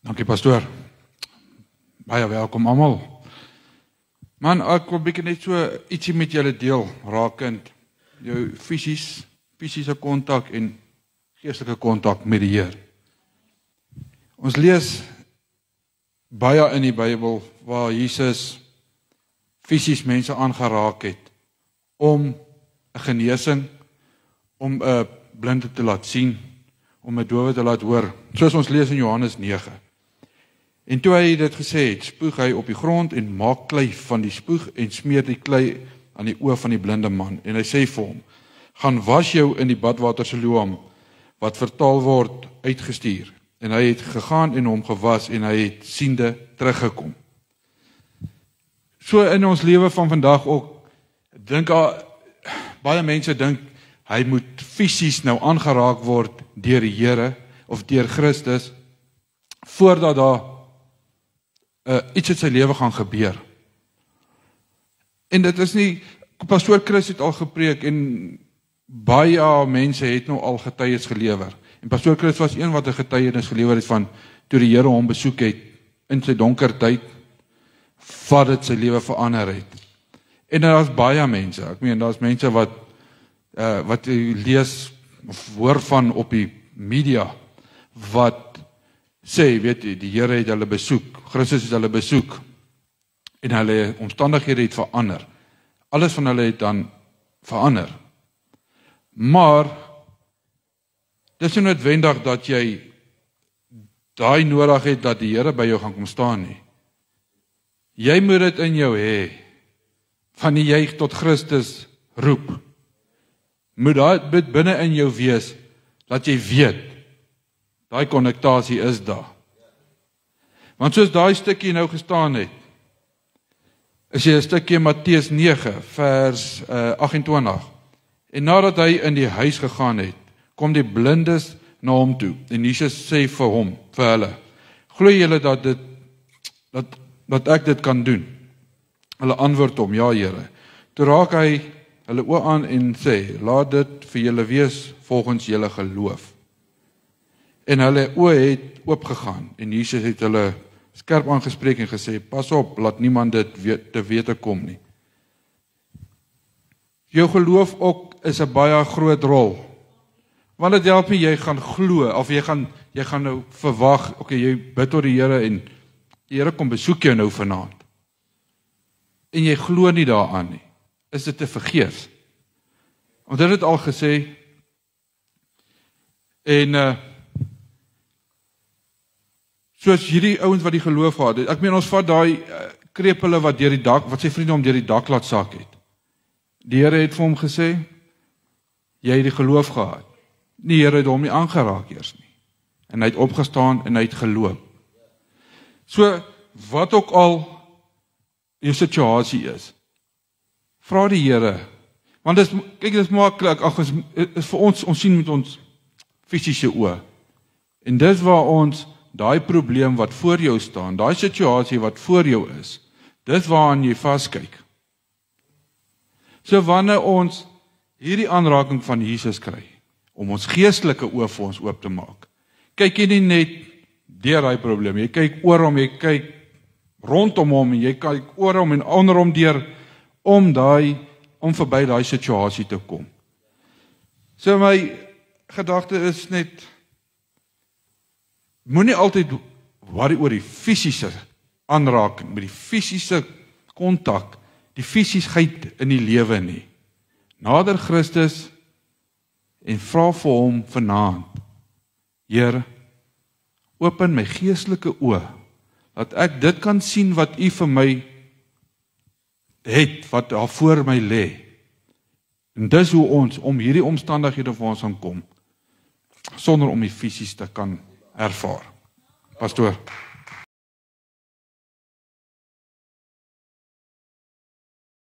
Dankie pastoor. Baie welkom almal. Man, ek wil bietjie net so ietsie met julle deel rakend jou fisiese kontak en geestelike kontak met die Here. Ons lees baie in die Bybel waar Jesus fisies mense aangeraak het om 'n genesing, om 'n blinde te laat sien, om 'n dowe te laat hoor, soos ons lees in Johannes 9. En toe hy dit gesê het, spoeg hy op die grond en maak klei van die spoeg en smeer die klei aan die oë van die blinde man. En hy sê vir hom, gaan was jou in die badwater Siloam, wat vertaal word uitgestuur. En hy het gegaan en hom gewas en hy het siende teruggekom. So in ons lewe van vandag ook, baie mense dink, hy moet fisies nou aangeraak word deur die Here of deur Christus, voordat daar iets in sy lewe gaan gebeur. En dit is nie, pastoor Chris het al gepreek en baie mense het nou al getuies gelewer. En pastoor Chris was een wat 'n getuienis gelewer het van toe die Here hom besoek het in sy donker tyd, wat dit sy lewe verander het. En daar's baie mense, ek meen daar's mense wat jy lees of hoor van op die media, wat sê, weet jy, die Here het hulle besoek, Christus het hulle besoek, en hulle omstandighede het verander. Alles van hulle het dan verander. Maar, dit is nie noodwendig dat jy daai nodig het dat die Here by jou gaan kom staan nie. Jy moet dit in jou hê, wanneer jy tot Christus roep. Moet dit binne in jou wees, dat jy weet, daai konnektasie is daar. Want soos daai stukkie nou gestaan het, is jy 'n stukkie Matteus 9, vers 28. En nadat hy in die huis gegaan het, kom die blindes na hom toe. En Jesus sê vir hulle, glo julle dat ek dit kan doen? Hulle antwoord hom, ja Here. Toe raak hy hulle oë aan en sê, laat dit vir julle wees volgens julle geloof. En hulle oë het oopgegaan en Jesus het hulle skerp aangespreek en gesê, pas op, laat niemand dit te wete kom nie. Jou geloof ook is 'n baie groot rol. Want dit help nie, jy gaan glo, of jy gaan nou verwag, okay, jy bid tot die Here en die Here kom besoek jou nou vanaand. En jy glo nie daaraan nie. Is dit te vergeefs? Want dit het al gesê, en soos hierdie ouens wat die geloof gehad het, ek meen ons vat daai krepele wat deur die dak, wat sy vriende hom deur die dak laat sak het. Die Here het vir hom gesê, jy het die geloof gehad. Die Here het hom nie aangeraak eers nie. En hy het opgestaan en hy het geloop. So, wat ook al jou situasie is, vra die Here, want kyk, dit is maklik, is vir ons sien met ons fisiese oë. En dis waar ons daai probleem wat voor jou staan, daai situasie wat voor jou is, dis waaraan jy vaskyk. So wanneer ons hierdie aanraking van Jesus kry, om ons geestelike oë vir ons oop te maak, kyk jy nie net deur daai probleem, jy kyk oor hom, jy kyk rondom hom, en jy kyk oor hom en onder hom deur, om verby daai situasie te kom. So my gedagte is net, moenie altyd worry oor die fisiese aanraking, met die fisiese kontak, die fisiesheid in die lewe nie. Nader Christus en vra vir hom vanaand, Here, open my geestelike oë, dat ek dit kan sien wat U vir my het, wat daar voor my lê. En dis hoe ons, om hierdie omstandighede vir ons gaan kom, sonder om die fisies te kan ervaar. Pastoor.